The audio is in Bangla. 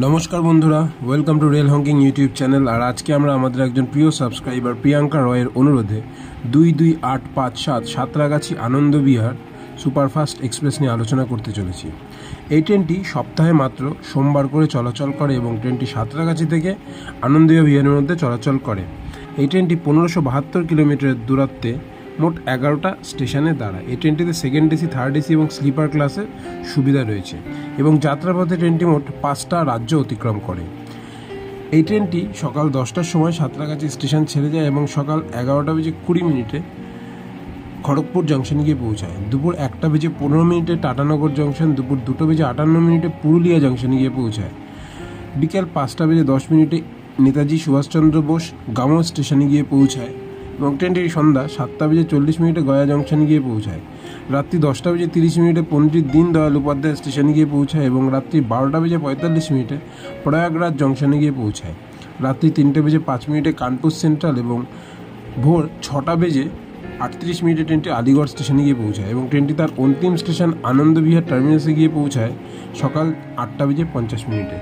নমস্কার বন্ধুরা, ওয়েলকাম টু রেল হংকিং ইউটিউব চ্যানেল। আর আজকে আমরা আমাদের একজন প্রিয় সাবস্ক্রাইবার প্রিয়াঙ্কা রয়ের অনুরোধে 22857 সাঁতরাগাছি আনন্দ বিহার সুপারফাস্ট এক্সপ্রেস নিয়ে আলোচনা করতে চলেছি। এই ট্রেনটি সপ্তাহে মাত্র সোমবার করে চলাচল করে এবং ট্রেনটি সাঁতরাগাছি থেকে আনন্দ বিহারের মধ্যে চলাচল করে। এই ট্রেনটি 1572 কিলোমিটারের দূরত্বে মোট 11টা স্টেশনে দাঁড়ায়। এই ট্রেনটিতে সেকেন্ড এসি, থার্ড এসি এবং স্লিপার ক্লাসের সুবিধা রয়েছে এবং যাত্রাপথে ট্রেনটি মোট 5টা রাজ্য অতিক্রম করে। এই ট্রেনটি সকাল 10টার সময় সাঁতরাগাছি স্টেশন ছেড়ে যায় এবং সকাল 11:20 খড়গপুর জংশনে গিয়ে পৌঁছায়। দুপুর 1:15 টাটানগর জংশন, দুপুর 2:58 পুরুলিয়া জংশনে গিয়ে পৌঁছায়। বিকেল 5:10 নেতাজি সুভাষচন্দ্র বোস গামো স্টেশনে গিয়ে পৌঁছায় এবং ট্রেনটি সন্ধ্যা 7:40 গয়া জংশনে গিয়ে পৌঁছায়। রাত্রি 10:30 পণ্ডিত দীনদয়াল উপাধ্যায় স্টেশনে গিয়ে পৌঁছায় এবং রাত্রি 12:45 প্রয়াগরাজ জংশনে গিয়ে পৌঁছায়। রাত্রি 3:05 কানপুর সেন্ট্রাল এবং ভোর 6:38 ট্রেনটি আলিগড় স্টেশনে গিয়ে পৌঁছায় এবং ট্রেনটি তার অন্তিম স্টেশন আনন্দ বিহার টার্মিনাসে গিয়ে পৌঁছায় সকাল 8:50।